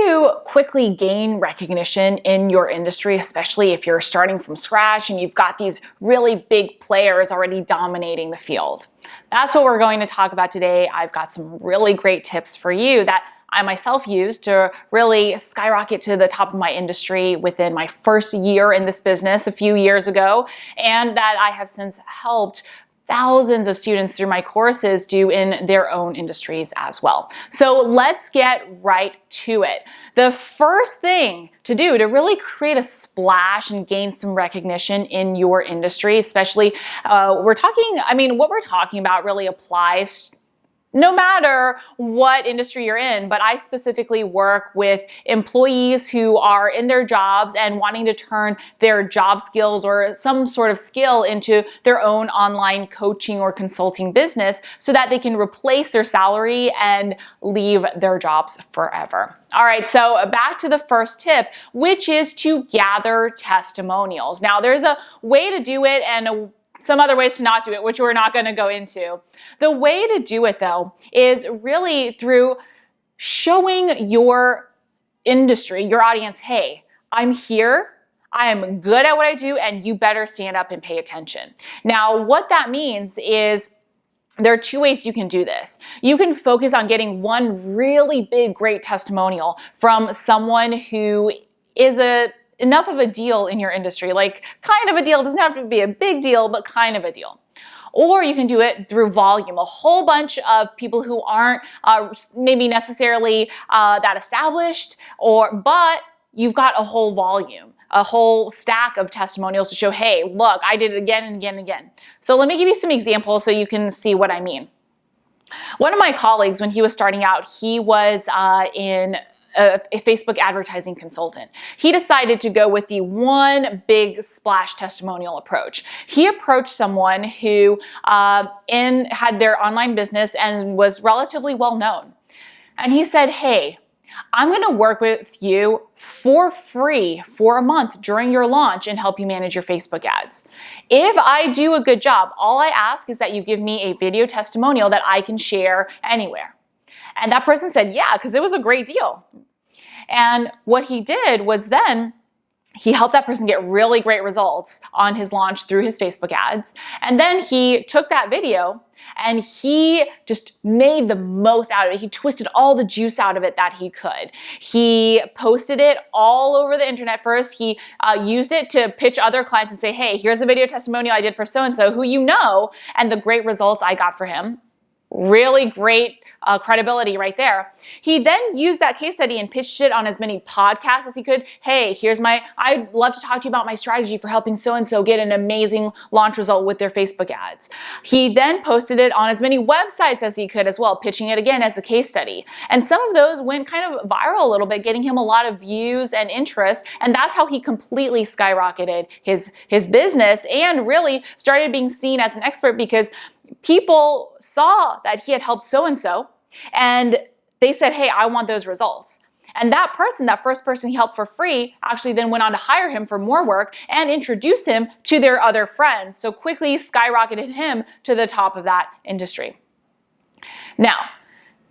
to quickly gain recognition in your industry, especially if you're starting from scratch and you've got these really big players already dominating the field? That's what we're going to talk about today. I've got some really great tips for you that I myself used to really skyrocket to the top of my industry within my first year in this business a few years ago, and that I have since helped thousands of students through my courses do in their own industries as well. So let's get right to it. The first thing to do to really create a splash and gain some recognition in your industry, especially what we're talking about really applies no matter what industry you're in, but I specifically work with employees who are in their jobs and wanting to turn their job skills or some sort of skill into their own online coaching or consulting business so that they can replace their salary and leave their jobs forever. All right, so back to the first tip, which is to gather testimonials. Now, there's a way to do it and some other ways to not do it, which we're not going to go into. The way to do it, though, is really through showing your industry, your audience, hey, I'm here, I am good at what I do, and you better stand up and pay attention. Now, what that means is there are two ways you can do this. You can focus on getting one really big, great testimonial from someone who is enough of a deal in your industry, like kind of a deal. It doesn't have to be a big deal, but kind of a deal. Or you can do it through volume, a whole bunch of people who aren't maybe necessarily that established, but you've got a whole volume, a whole stack of testimonials to show, hey, look, I did it again and again and again. So let me give you some examples so you can see what I mean. One of my colleagues, when he was starting out, he was in a Facebook advertising consultant. He decided to go with the one big splash testimonial approach. He approached someone who had their online business and was relatively well known. And he said, hey, I'm going to work with you for free for a month during your launch and help you manage your Facebook ads. If I do a good job, all I ask is that you give me a video testimonial that I can share anywhere. And that person said, yeah, because it was a great deal. And what he did was then he helped that person get really great results on his launch through his Facebook ads. And then he took that video and he just made the most out of it. He twisted all the juice out of it that he could. He posted it all over the internet first. He used it to pitch other clients and say, hey, here's a video testimonial I did for so-and-so who you know, and the great results I got for him. Really great credibility right there. He then used that case study and pitched it on as many podcasts as he could. Hey, I'd love to talk to you about my strategy for helping so-and-so get an amazing launch result with their Facebook ads. He then posted it on as many websites as he could as well, pitching it again as a case study. And some of those went kind of viral a little bit, getting him a lot of views and interest. And that's how he completely skyrocketed his business and really started being seen as an expert because people saw that he had helped so-and-so and they said, hey, I want those results. And that first person he helped for free, actually then went on to hire him for more work and introduce him to their other friends. So quickly skyrocketed him to the top of that industry. Now,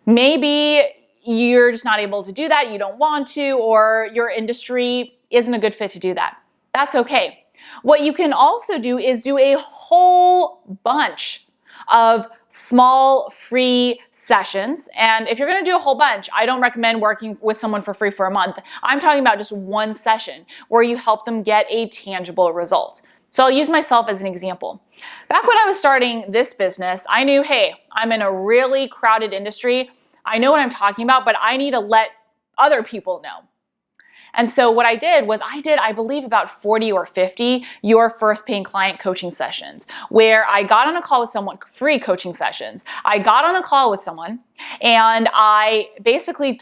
maybe you're just not able to do that, you don't want to, or your industry isn't a good fit to do that. That's okay. What you can also do is do a whole bunch of small free sessions. And if you're going to do a whole bunch, I don't recommend working with someone for free for a month. I'm talking about just one session where you help them get a tangible result. So I'll use myself as an example. Back when I was starting this business, I knew, hey, I'm in a really crowded industry. I know what I'm talking about, but I need to let other people know. And so what I did was I believe about 40 or 50 your first paying client coaching sessions where I got on a call with someone, free coaching sessions. I got on a call with someone and I basically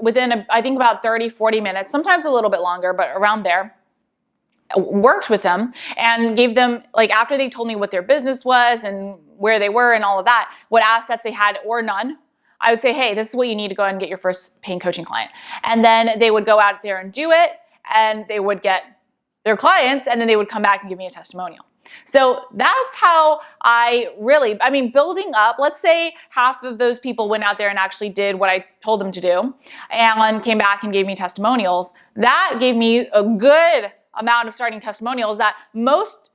within I think about 30, 40 minutes, sometimes a little bit longer, but around there, worked with them and gave them, like after they told me what their business was and where they were and all of that, what assets they had or none, I would say, hey, this is what you need to go ahead and get your first paying coaching client. And then they would go out there and do it, and they would get their clients, and then they would come back and give me a testimonial. So that's how building up, let's say half of those people went out there and actually did what I told them to do and came back and gave me testimonials. That gave me a good amount of starting testimonials that most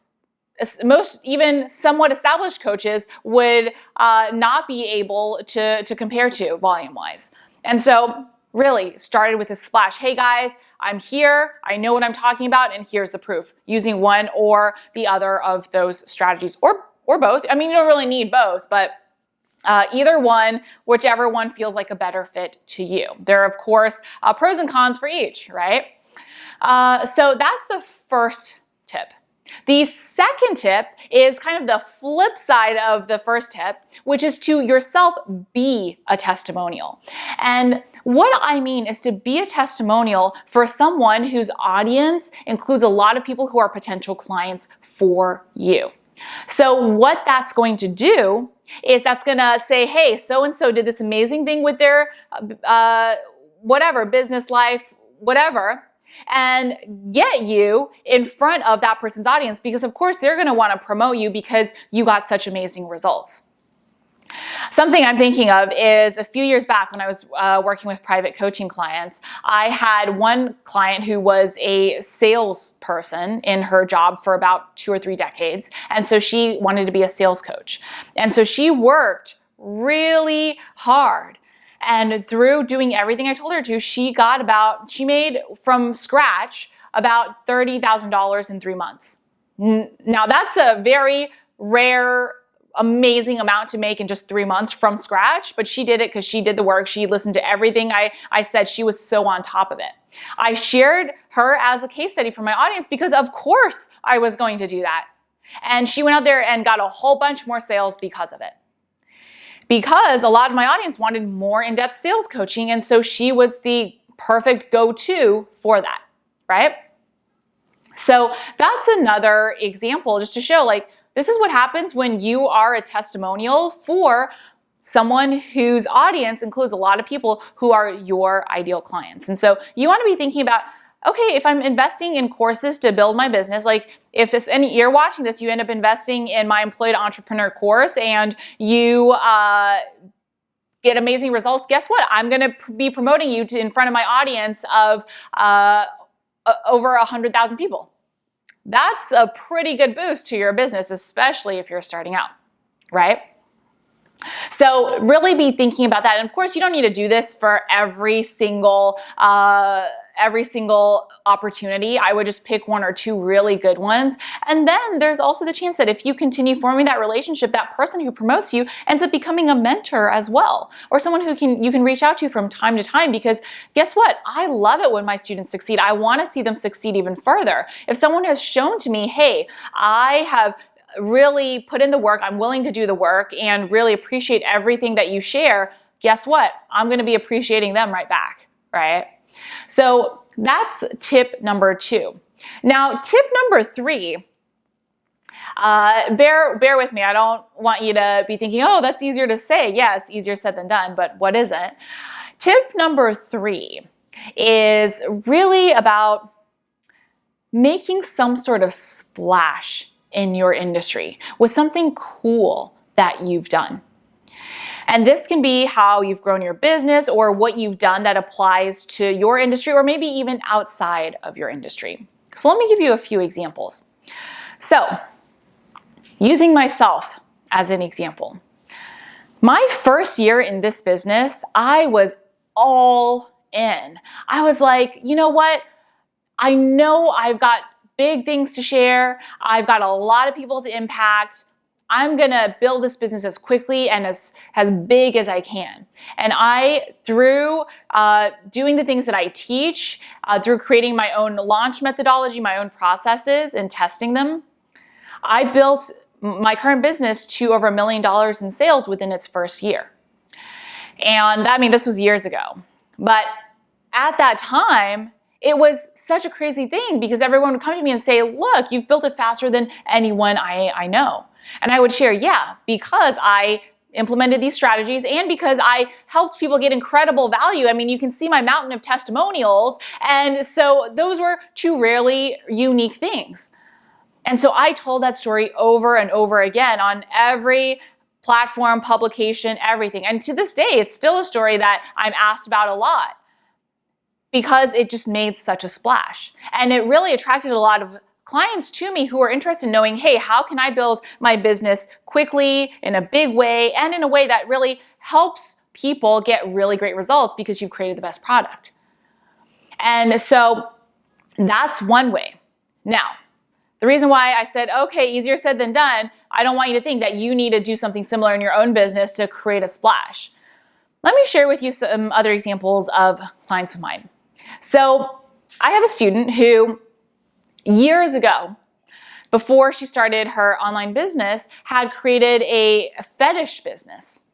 even somewhat established coaches would not be able to compare to volume-wise. And so really started with a splash. Hey guys, I'm here, I know what I'm talking about, and here's the proof, using one or the other of those strategies, or both. I mean, you don't really need both, but either one, whichever one feels like a better fit to you. There are, of course, pros and cons for each, right? So that's the first tip. The second tip is kind of the flip side of the first tip, which is to yourself be a testimonial. And what I mean is to be a testimonial for someone whose audience includes a lot of people who are potential clients for you. So what that's going to do is that's going to say, hey, so-and-so did this amazing thing with their business life, whatever, and get you in front of that person's audience, because of course they're going to want to promote you because you got such amazing results. Something I'm thinking of is a few years back when I was working with private coaching clients, I had one client who was a salesperson in her job for about 2 or 3 decades. And so she wanted to be a sales coach. And so she worked really hard. And through doing everything I told her to, she made from scratch about $30,000 in 3 months. Now that's a very rare, amazing amount to make in just 3 months from scratch, but she did it because she did the work. She listened to everything I said. She was so on top of it. I shared her as a case study for my audience because of course I was going to do that. And she went out there and got a whole bunch more sales because of it. Because a lot of my audience wanted more in-depth sales coaching, and so she was the perfect go-to for that, right? So that's another example just to show, like, this is what happens when you are a testimonial for someone whose audience includes a lot of people who are your ideal clients. And so you want to be thinking about, okay, if I'm investing in courses to build my business, like if you're watching this, you end up investing in my Employed Entrepreneur course and you get amazing results, guess what? I'm going to be promoting you in front of my audience of over 100,000 people. That's a pretty good boost to your business, especially if you're starting out, right? So really be thinking about that. And of course, you don't need to do this for every single opportunity. I would just pick 1 or 2 really good ones. And then there's also the chance that if you continue forming that relationship, that person who promotes you ends up becoming a mentor as well, or someone who you can reach out to from time to time, because guess what? I love it when my students succeed. I want to see them succeed even further. If someone has shown to me, hey, I have really put in the work, I'm willing to do the work and really appreciate everything that you share, guess what? I'm going to be appreciating them right back, right? So that's tip number 2. Now, tip number 3, bear with me. I don't want you to be thinking, oh, that's easier to say. Yeah, it's easier said than done, but what is it? Tip number 3 is really about making some sort of splash in your industry with something cool that you've done. And this can be how you've grown your business or what you've done that applies to your industry or maybe even outside of your industry. So let me give you a few examples. So, using myself as an example. My first year in this business, I was all in. I was like, you know what? I know I've got big things to share. I've got a lot of people to impact. I'm going to build this business as quickly and as big as I can. And through doing the things that I teach, through creating my own launch methodology, my own processes and testing them, I built my current business to over $1 million in sales within its first year. And this was years ago. But at that time, it was such a crazy thing because everyone would come to me and say, look, you've built it faster than anyone I know. And I would share, yeah, because I implemented these strategies and because I helped people get incredible value. You can see my mountain of testimonials. And so those were 2 really unique things. And so I told that story over and over again on every platform, publication, everything. And to this day, it's still a story that I'm asked about a lot because it just made such a splash. And it really attracted a lot of clients to me who are interested in knowing, hey, how can I build my business quickly, in a big way, and in a way that really helps people get really great results because you've created the best product. And so that's one way. Now, the reason why I said, okay, easier said than done, I don't want you to think that you need to do something similar in your own business to create a splash. Let me share with you some other examples of clients of mine. So I have a student who years ago, before she started her online business, had created a fetish business.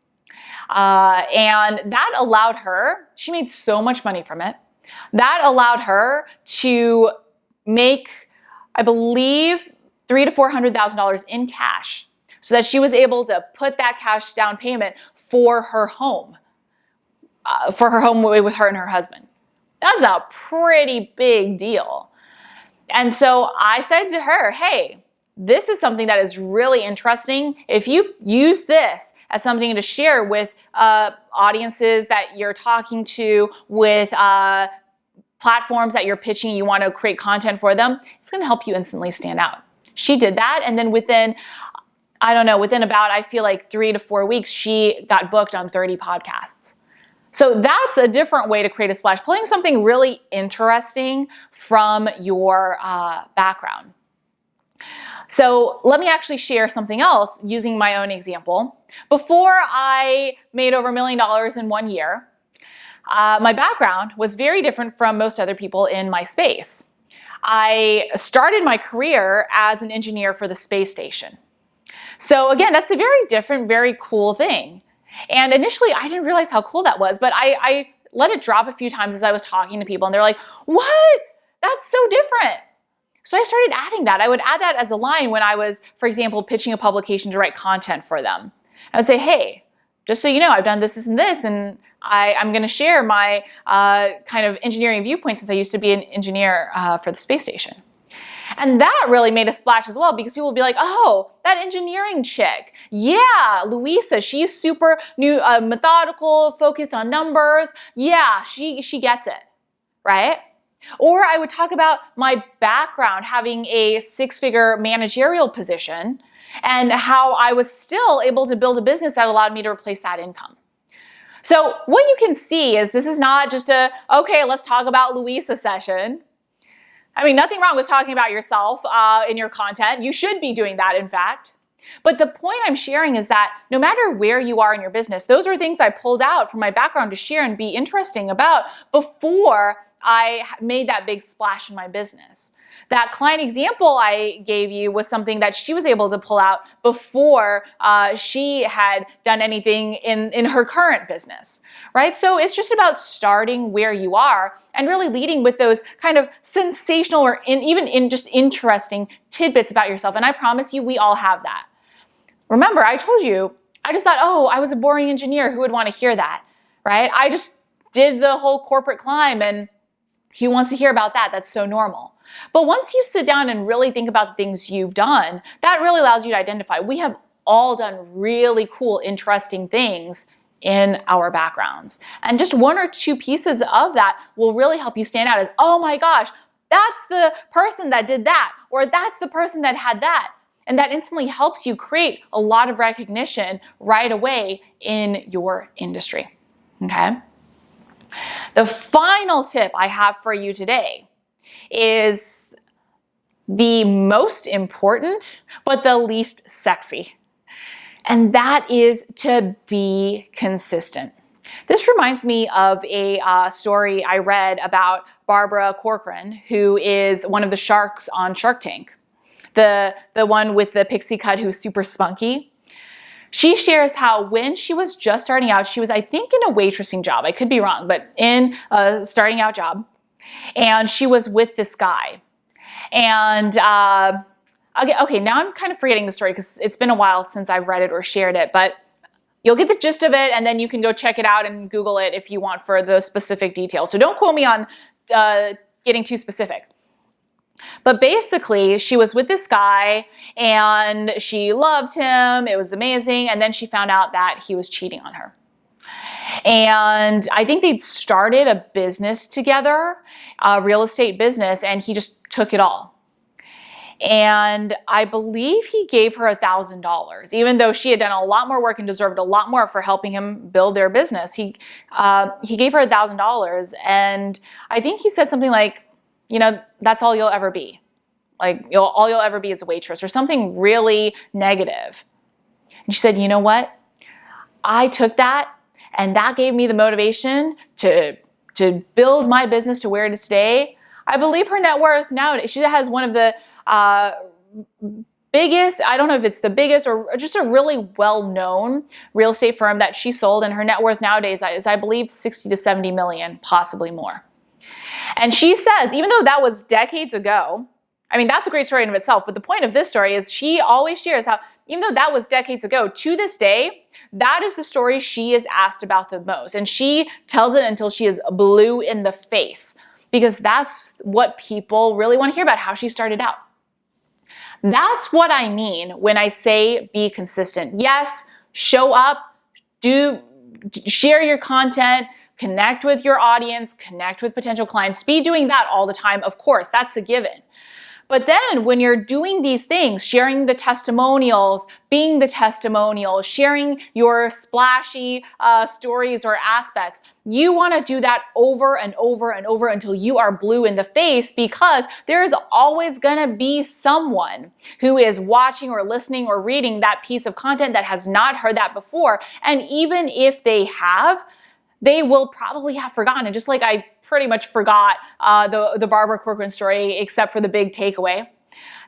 And that allowed her, she made so much money from it, that allowed her to make, I believe, $300,000 to $400,000 in cash, so that she was able to put that cash down payment for her home with her and her husband. That's a pretty big deal. And so I said to her, hey, this is something that is really interesting. If you use this as something to share with audiences that you're talking to, with platforms that you're pitching, you want to create content for them, it's going to help you instantly stand out. She did that, and then within about, I feel like 3 to 4 weeks, she got booked on 30 podcasts. So that's a different way to create a splash, pulling something really interesting from your background. So let me actually share something else using my own example. Before I made over $1 million in 1 year, my background was very different from most other people in my space. I started my career as an engineer for the space station. So again, that's a very different, very cool thing. And initially, I didn't realize how cool that was, but I let it drop a few times as I was talking to people, and they're like, what? That's so different. So I started adding that. I would add that as a line when I was, for example, pitching a publication to write content for them. I would say, hey, just so you know, I've done this, and this, and I'm going to share my kind of engineering viewpoint since I used to be an engineer for the space station. And that really made a splash as well, because people would be like, oh, that engineering chick. Yeah, Louisa, she's super methodical, focused on numbers. Yeah, she gets it, right? Or I would talk about my background having a 6-figure managerial position and how I was still able to build a business that allowed me to replace that income. So what you can see is this is not just a, okay, let's talk about Louisa session. I mean, nothing wrong with talking about yourself in your content. You should be doing that, in fact. But the point I'm sharing is that no matter where you are in your business, those are things I pulled out from my background to share and be interesting about before I made that big splash in my business. That client example I gave you was something that she was able to pull out before she had done anything in her current business, right? So it's just about starting where you are and really leading with those kind of sensational or even just interesting tidbits about yourself. And I promise you, we all have that. Remember, I told you, I just thought, oh, I was a boring engineer. Who would want to hear that, right? I just did the whole corporate climb, and who wants to hear about that? That's so normal. But once you sit down and really think about the things you've done, that really allows you to identify. We have all done really cool, interesting things in our backgrounds. And just 1 or 2 pieces of that will really help you stand out as, oh my gosh, that's the person that did that, or that's the person that had that. And that instantly helps you create a lot of recognition right away in your industry, okay? The final tip I have for you today is the most important, but the least sexy. And that is to be consistent. This reminds me of a story I read about Barbara Corcoran, who is one of the sharks on Shark Tank. The one with the pixie cut who's super spunky. She shares how when she was just starting out, she was, I think, in a waitressing job. I could be wrong, but in a starting out job. And she was with this guy. And okay, now I'm kind of forgetting the story because it's been a while since I've read it or shared it, but you'll get the gist of it, and then you can go check it out and Google it if you want for the specific details. So don't quote me on getting too specific. But basically, she was with this guy and she loved him. It was amazing. And then she found out that he was cheating on her. And I think they'd started a business together, a real estate business, and he just took it all. And I believe he gave her $1,000, even though she had done a lot more work and deserved a lot more for helping him build their business. He gave her $1,000, and I think he said something like, you know, that's all you'll ever be. Like, all you'll ever be is a waitress, or something really negative. And she said, you know what? I took that, and that gave me the motivation to build my business to where it is today. I believe her net worth now, she has one of the biggest, I don't know if it's the biggest or just a really well-known real estate firm that she sold, and her net worth nowadays is, I believe, 60 to 70 million, possibly more. And she says, even though that was decades ago, I mean, that's a great story in of itself, but the point of this story is she always shares how, even though that was decades ago, to this day, that is the story she is asked about the most. And she tells it until she is blue in the face, because that's what people really want to hear about, how she started out. That's what I mean when I say be consistent. Yes, show up, share your content, connect with your audience, connect with potential clients. Be doing that all the time, of course, that's a given. But then when you're doing these things, sharing the testimonials, being the testimonial, sharing your splashy stories or aspects, you want to do that over and over and over until you are blue in the face, because there's always going to be someone who is watching or listening or reading that piece of content that has not heard that before. And even if they have, they will probably have forgotten it, just like I pretty much forgot the Barbara Corcoran story, except for the big takeaway.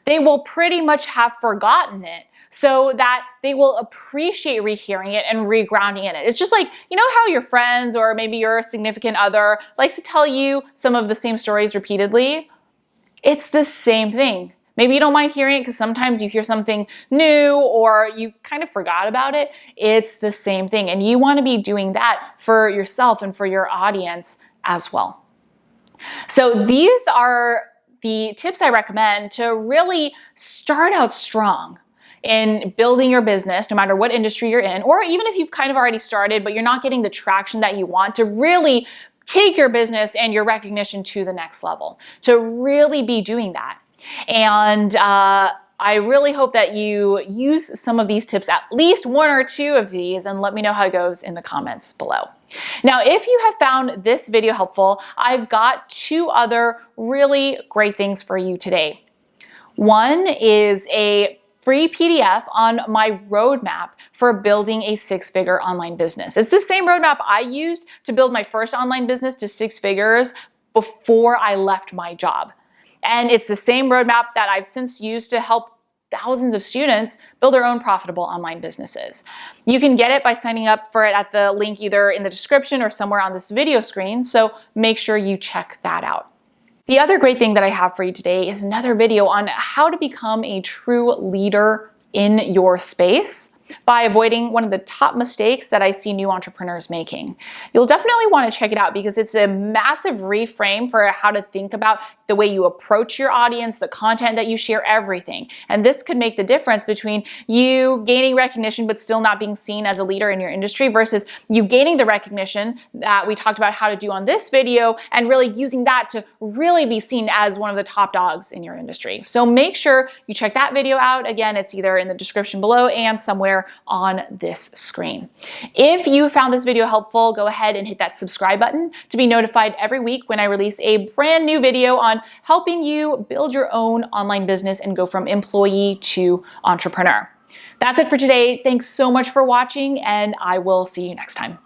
They will pretty much have forgotten it, so that they will appreciate rehearing it and regrounding in it. It's just like, you know how your friends or maybe your significant other likes to tell you some of the same stories repeatedly? It's the same thing. Maybe you don't mind hearing it because sometimes you hear something new or you kind of forgot about it. It's the same thing. And you want to be doing that for yourself and for your audience as well. So these are the tips I recommend to really start out strong in building your business, no matter what industry you're in, or even if you've kind of already started, but you're not getting the traction that you want, to really take your business and your recognition to the next level, to really be doing that. And I really hope that you use some of these tips, at least one or two of these, and let me know how it goes in the comments below. Now, if you have found this video helpful, I've got two other really great things for you today. One is a free PDF on my roadmap for building a six-figure online business. It's the same roadmap I used to build my first online business to 6 figures before I left my job. And it's the same roadmap that I've since used to help thousands of students build their own profitable online businesses. You can get it by signing up for it at the link either in the description or somewhere on this video screen, so make sure you check that out. The other great thing that I have for you today is another video on how to become a true leader in your space by avoiding one of the top mistakes that I see new entrepreneurs making. You'll definitely want to check it out because it's a massive reframe for how to think about the way you approach your audience, the content that you share, everything. And this could make the difference between you gaining recognition but still not being seen as a leader in your industry versus you gaining the recognition that we talked about how to do on this video and really using that to really be seen as one of the top dogs in your industry. So make sure you check that video out. Again, it's either in the description below and somewhere on this screen. If you found this video helpful, go ahead and hit that subscribe button to be notified every week when I release a brand new video on helping you build your own online business and go from employee to entrepreneur. That's it for today. Thanks so much for watching, and I will see you next time.